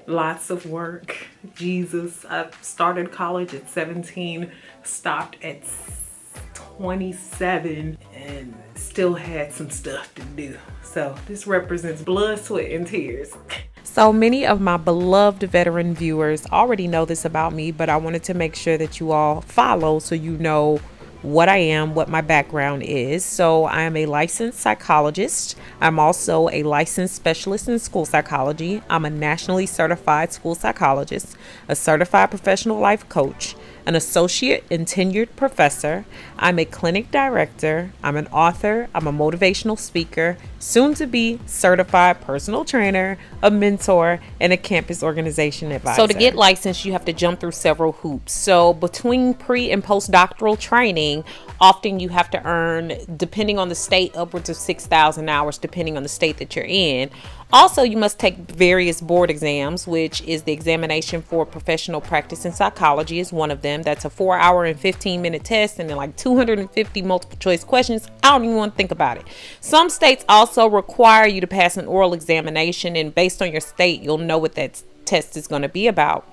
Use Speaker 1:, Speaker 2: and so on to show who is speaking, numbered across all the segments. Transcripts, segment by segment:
Speaker 1: Lots of work. Jesus, I started college at 17, stopped at 27, and still had some stuff to do. So this represents blood, sweat, and tears. So many of my beloved veteran viewers already know this about me, but I wanted to make sure that you all follow so you know what I am, what my background is. So I am a licensed psychologist. I'm also a licensed specialist in school psychology. I'm a nationally certified school psychologist, a certified professional life coach, an associate and tenured professor. I'm a clinic director. I'm an author. I'm a motivational speaker, soon to be certified personal trainer, a mentor, and a campus organization advisor. So to get licensed, you have to jump through several hoops. So between pre and postdoctoral training, often you have to earn, depending on the state, upwards of 6,000 hours, depending on the state that you're in. Also, you must take various board exams, which is the examination for professional practice in psychology is one of them. That's a 4-hour and 15-minute test and then like 250 multiple choice questions. I don't even want to think about it. Some states also require you to pass an oral examination, and based on your state, you'll know what that test is going to be about.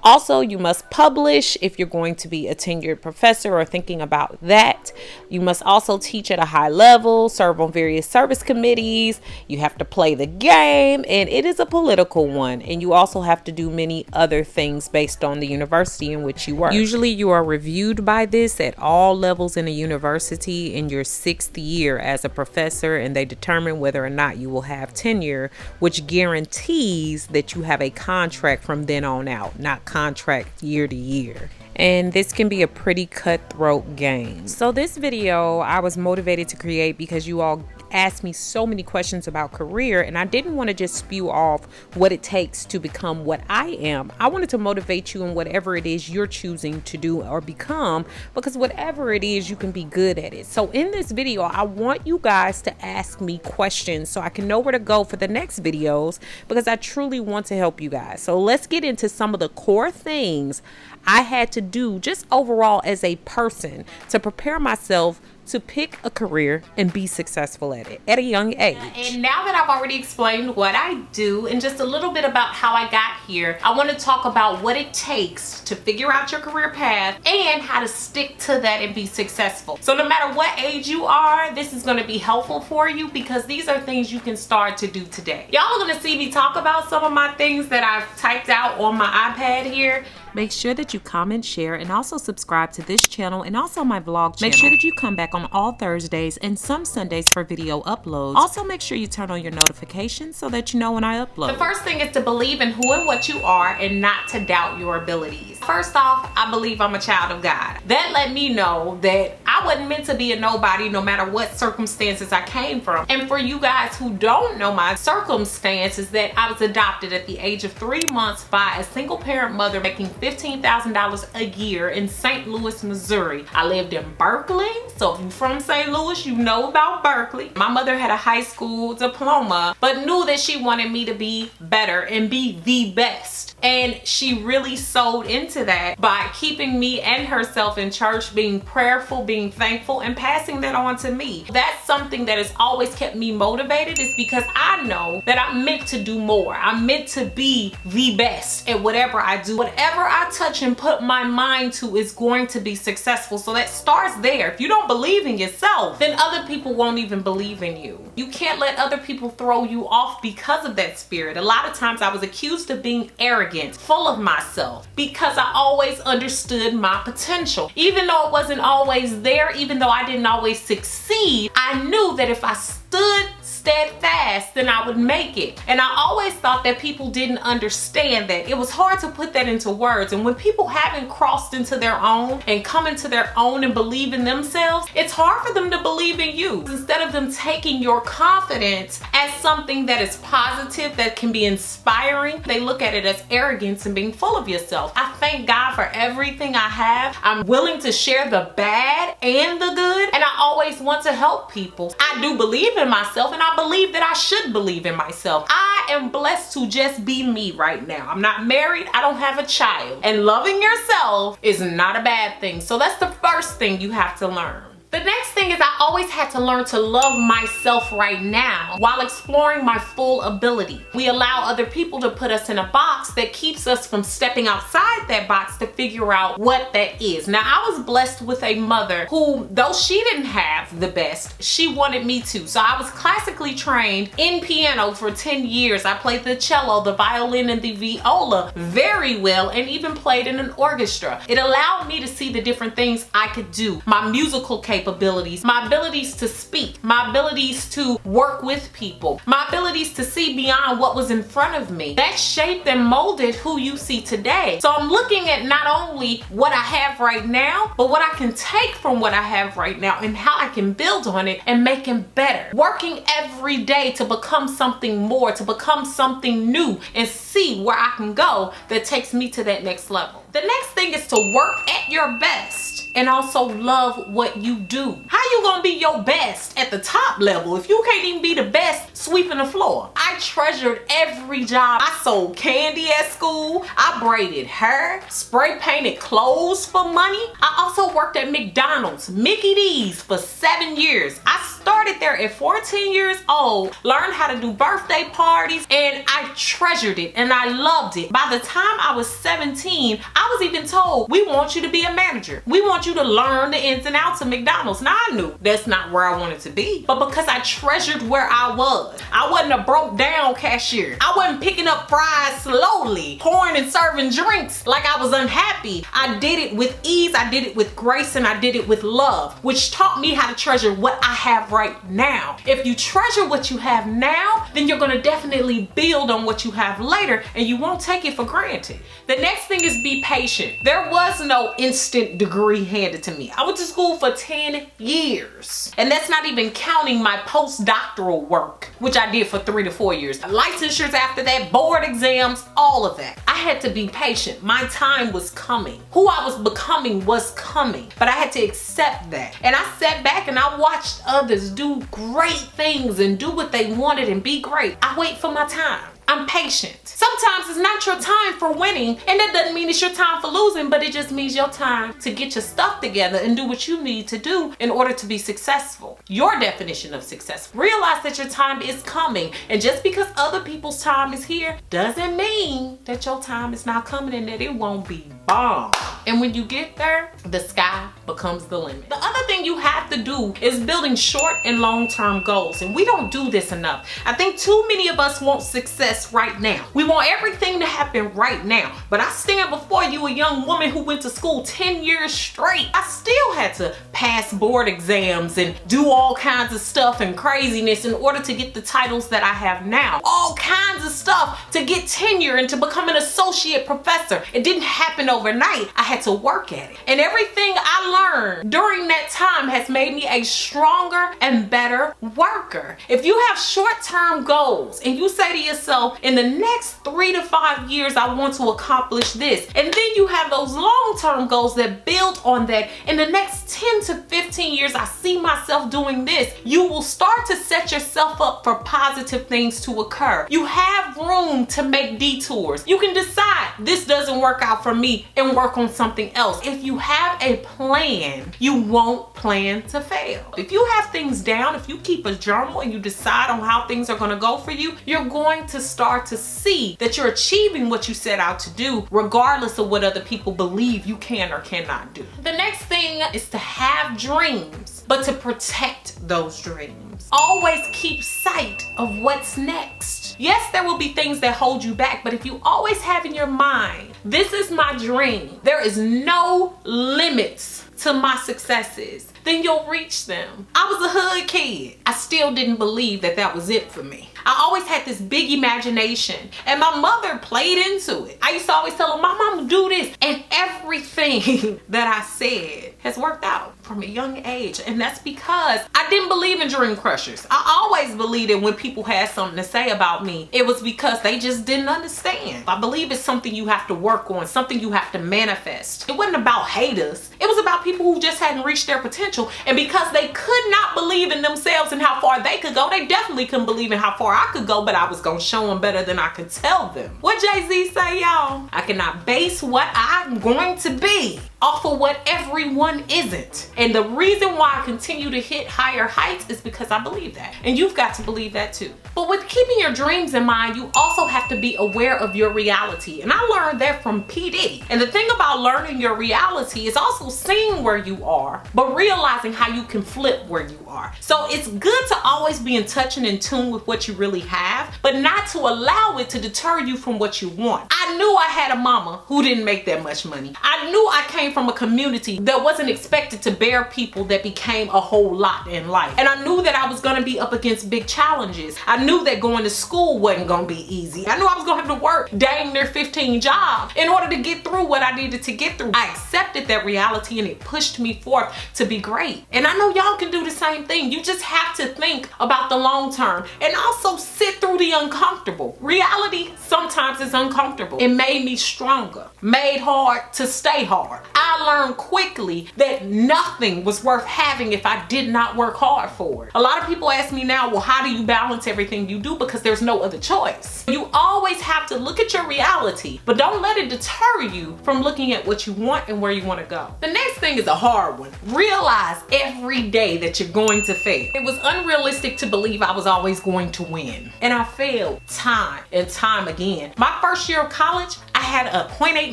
Speaker 1: Also, you must publish if you're going to be a tenured professor or thinking about that. You must also teach at a high level, serve on various service committees. You have to play the game, and it is a political one. And you also have to do many other things based on the university in which you work. Usually you are reviewed by this at all levels in a university in your 6th year as a professor, and they determine whether or not you will have tenure, which guarantees that you have a contract from then on out, not contract year to year. And this can be a pretty cutthroat game. So this video I was motivated to create because you all asked me so many questions about career, and I didn't want to just spew off what it takes to become what I am. I wanted to motivate you in whatever it is you're choosing to do or become, because whatever it is, you can be good at it. So in this video, I want you guys to ask me questions so I can know where to go for the next videos, because I truly want to help you guys. So let's get into some of the core things I had to do just overall as a person to prepare myself to pick a career and be successful at it at a young age. And now that I've already explained what I do and just a little bit about how I got here, I want to talk about what it takes to figure out your career path and how to stick to that and be successful. So no matter what age you are, this is going to be helpful for you, because these are things you can start to do today. Y'all are going to see me talk about some of my things that I've typed out on my iPad here. Make sure that you comment, share, and also subscribe to this channel and also my vlog channel. Make sure that you come back on all Thursdays and some Sundays for video uploads. Also, make sure you turn on your notifications so that you know when I upload. The first thing is to believe in who and what you are and not to doubt your abilities. First off, I believe I'm a child of God. That let me know that I wasn't meant to be a nobody no matter what circumstances I came from. And for you guys who don't know my circumstances, that I was adopted at the age of 3 months by a single parent mother making $15,000 a year in St. Louis, Missouri. I lived in Berkeley, so if you're from St. Louis, you know about Berkeley. My mother had a high school diploma, but knew that she wanted me to be better and be the best. And she really sold into that by keeping me and herself in church, being prayerful, being thankful, and passing that on to me. That's something that has always kept me motivated, is because I know that I'm meant to do more. I'm meant to be the best at whatever I do. Whatever I touch and put my mind to is going to be successful. So that starts there. If you don't believe in yourself, then other people won't even believe in you. You can't let other people throw you off because of that spirit. A lot of times I was accused of being arrogant, full of myself, because I always understood my potential. Even though it wasn't always there, even though I didn't always succeed, I knew that if I stood steadfast, then I would make it. And I always thought that people didn't understand that. It was hard to put that into words. And when people haven't crossed into their own and come into their own and believe in themselves, it's hard for them to believe in you. Instead of them taking your confidence as something that is positive, that can be inspiring, they look at it as arrogance and being full of yourself. I thank God for everything I have. I'm willing to share the bad and the good, and I always want to help people. I do believe in myself, and I believe that I should believe in myself. I am blessed to just be me right now. I'm not married. I don't have a child. And loving yourself is not a bad thing. So that's the first thing you have to learn. The next thing is I always had to learn to love myself right now while exploring my full ability. We allow other people to put us in a box that keeps us from stepping outside that box to figure out what that is. Now, I was blessed with a mother who, though she didn't have the best, she wanted me to. So I was classically trained in piano for 10 years. I played the cello, the violin, and the viola very well, and even played in an orchestra. It allowed me to see the different things I could do, my musical capabilities, my abilities to speak, my abilities to work with people, my abilities to see beyond what was in front of me. That shaped and molded who you see today. So I'm looking at not only what I have right now, but what I can take from what I have right now and how I can build on it and make it better. Working every day to become something more, to become something new, and see where I can go that takes me to that next level. The next thing is to work at your best and also love what you do. How you gonna be your best at the top level if you can't even be the best sweeping the floor? I treasured every job. I sold candy at school. I braided hair, spray painted clothes for money. I also worked at McDonald's, Mickey D's, for 7 years. I started there at 14 years old, learned how to do birthday parties, and I treasured it and I loved it. By the time I was 17, I was even told, we want you to be a manager. We want you to learn the ins and outs of McDonald's. Now I knew that's not where I wanted to be, but because I treasured where I wasn't a broke down cashier. I wasn't picking up fries slowly, pouring and serving drinks like I was unhappy. I did it with ease, I did it with grace, and I did it with love, which taught me how to treasure what I have right now. If you treasure what you have now, then you're gonna definitely build on what you have later, and you won't take it for granted. The next thing is be patient. There was no instant degree handed to me. I went to school for 10 years, and that's not even counting my postdoctoral work, which I did for 3 to 4 years. Licensures after that, board exams, all of that. I had to be patient. My time was coming. Who I was becoming was coming, but I had to accept that. And I sat back and I watched others do great things and do what they wanted and be great. I wait for my time. I'm patient. Sometimes it's not your time for winning, and that doesn't mean it's your time for losing, but it just means your time to get your stuff together and do what you need to do in order to be successful. Your definition of success. Realize that your time is coming, and just because other people's time is here doesn't mean that your time is not coming and that it won't be bomb. And when you get there, the sky becomes the limit. The other thing you have to do is building short and long-term goals, and we don't do this enough. I think too many of us want success right now. We want everything to happen right now. But I stand before you, a young woman who went to school 10 years straight. I still had to pass board exams and do all kinds of stuff and craziness in order to get the titles that I have now. All kinds of stuff to get tenure and to become an associate professor. It didn't happen overnight. I had to work at it. And everything I learned during that time has made me a stronger and better worker. If you have short-term goals and you say to yourself, in the next 3 to 5 years, I want to accomplish this. And then you have those long-term goals that build on that. In the next 10 to 15 years, I see myself doing this. You will start to set yourself up for positive things to occur. You have room to make detours. You can decide this doesn't work out for me and work on something else. If you have a plan, you won't plan to fail. If you have things down, if you keep a journal and you decide on how things are going to go for you, you're going to start to see that you're achieving what you set out to do, regardless of what other people believe you can or cannot do. The next thing is to have dreams, but to protect those dreams. Always keep sight of what's next. Yes, there will be things that hold you back, but if you always have in your mind, this is my dream, there is no limits to my successes, then you'll reach them. I was a hood kid. I still didn't believe that that was it for me. I always had this big imagination, and my mother played into it. I used to always tell her, my mama do this, and everything that I said has worked out from a young age. And that's because I didn't believe in dream crushers. I always believed that when people had something to say about me, it was because they just didn't understand. I believe it's something you have to work on, something you have to manifest. It wasn't about haters. It was about people who just hadn't reached their potential, and because they could not believe in themselves and how far they could go, they definitely couldn't believe in how far I could go, but I was gonna show them better than I could tell them. What Jay-Z say, y'all? I cannot base what I'm going to be off of what everyone isn't. And the reason why I continue to hit higher heights is because I believe that. And you've got to believe that too. But with keeping your dreams in mind, you also have to be aware of your reality. And I learned that from P. Diddy. And the thing about learning your reality is also seeing where you are, but realizing how you can flip where you are. So it's good to always be in touch and in tune with what you really have, but not to allow it to deter you from what you want. I knew I had a mama who didn't make that much money. I knew I came from a community that wasn't expected to bear people that became a whole lot in life. And I knew that I was gonna be up against big challenges. I knew that going to school wasn't gonna be easy. I knew I was gonna have to work dang near 15 jobs in order to get through what I needed to get through. I accepted that reality and it pushed me forth to be great. And I know y'all can do the same thing. You just have to think about the long term and also sit through the uncomfortable. Reality sometimes is uncomfortable. It made me stronger, made hard to stay hard. I learned quickly that nothing was worth having if I did not work hard for it. A lot of people ask me now, well, how do you balance everything you do? Because there's no other choice. You always have to look at your reality, but don't let it deter you from looking at what you want and where you want to go. The next thing is a hard one. Realize every day that you're going to fail. It was unrealistic to believe I was always going to win. And I failed time and time again. My first year of college, I had a 0.89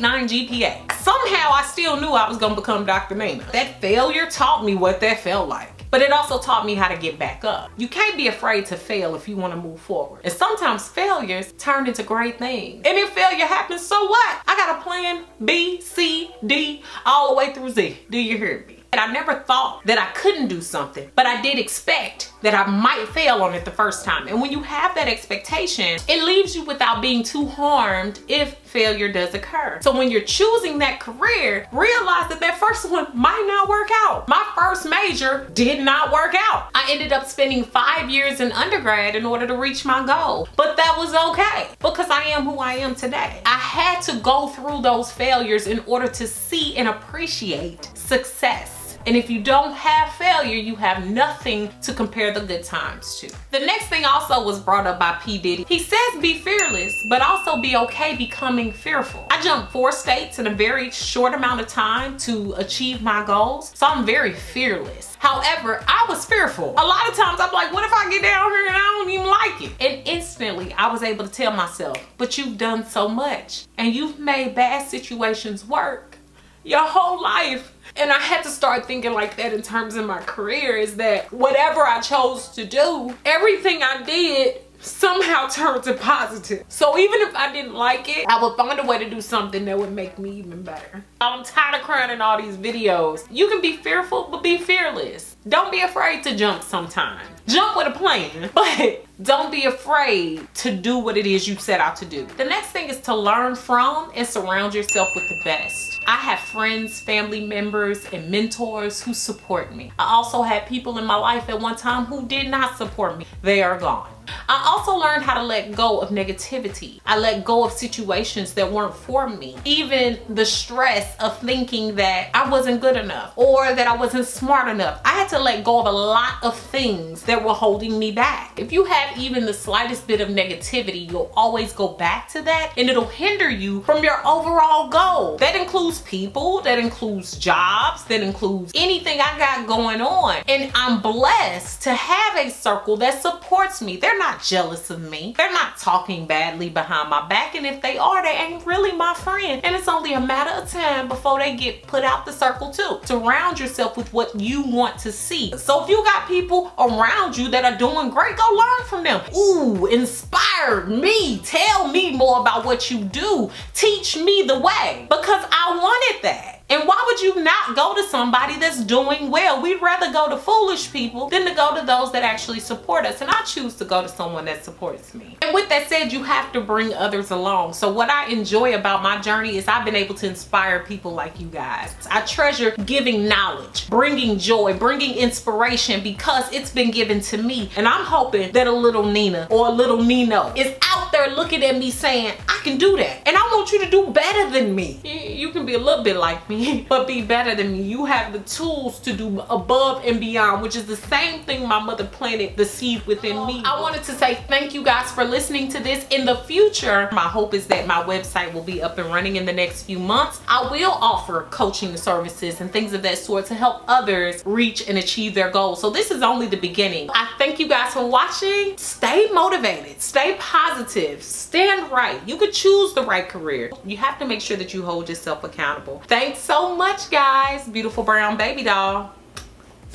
Speaker 1: GPA. Somehow I still knew I was gonna become Dr. Nina. That failure taught me what that felt like. But it also taught me how to get back up. You can't be afraid to fail if you want to move forward. And sometimes failures turn into great things. And if failure happens, so what? I got a plan B, C, D, all the way through Z. Do you hear me? And I never thought that I couldn't do something, but I did expect that I might fail on it the first time. And when you have that expectation, it leaves you without being too harmed if failure does occur. So when you're choosing that career, realize that that first one might not work out. My first major did not work out. I ended up spending 5 years in undergrad in order to reach my goal, but that was okay because I am who I am today. I had to go through those failures in order to see and appreciate success. And if you don't have failure, you have nothing to compare the good times to. The next thing also was brought up by P. Diddy. He says be fearless, but also be okay becoming fearful. I jumped 4 states in a very short amount of time to achieve my goals, so I'm very fearless. However, I was fearful. A lot of times I'm like, what if I get down here and I don't even like it? And instantly I was able to tell myself, but you've done so much and you've made bad situations work your whole life. And I had to start thinking like that in terms of my career, is that whatever I chose to do, everything I did somehow turned to positive. So even if I didn't like it, I would find a way to do something that would make me even better. I'm tired of crying in all these videos. You can be fearful, but be fearless. Don't be afraid to jump sometimes. Jump with a plan, but don't be afraid to do what it is you set out to do. The next thing is to learn from and surround yourself with the best. I have friends, family members, and mentors who support me. I also had people in my life at one time who did not support me. They are gone. I also learned how to let go of negativity. I let go of situations that weren't for me. Even the stress of thinking that I wasn't good enough or that I wasn't smart enough. I had to let go of a lot of things that were holding me back. If you have even the slightest bit of negativity, you'll always go back to that and it'll hinder you from your overall goal. That includes people, that includes jobs, that includes anything I got going on. And I'm blessed to have a circle that supports me. They're not jealous of me. They're not talking badly behind my back. And if they are, they ain't really my friend. And it's only a matter of time before they get put out the circle too. Surround yourself with what you want to see. So if you got people around you that are doing great, go learn from them. Ooh, inspire me. Tell me more about what you do. Teach me the way, because I wanted that. And why would you not go to somebody that's doing well? We'd rather go to foolish people than to go to those that actually support us. And I choose to go to someone that supports me. And with that said, you have to bring others along. So what I enjoy about my journey is I've been able to inspire people like you guys. I treasure giving knowledge, bringing joy, bringing inspiration, because it's been given to me. And I'm hoping that a little Nina or a little Nino is out there looking at me saying, I can do that. And I want you to do better than me. You can be a little bit like me. me, but be better than me. You have the tools to do above and beyond, which is the same thing my mother planted the seed within me. I wanted to say thank you guys for listening to this. In the future, my hope is that my website will be up and running in the next few months. I will offer coaching services and things of that sort to help others reach and achieve their goals. So this is only the beginning. I thank you guys for watching. Stay motivated, stay positive, stand right. You could choose the right career. You have to make sure that you hold yourself accountable. Thanks so much, guys. Beautiful brown baby doll.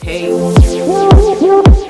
Speaker 1: Peace.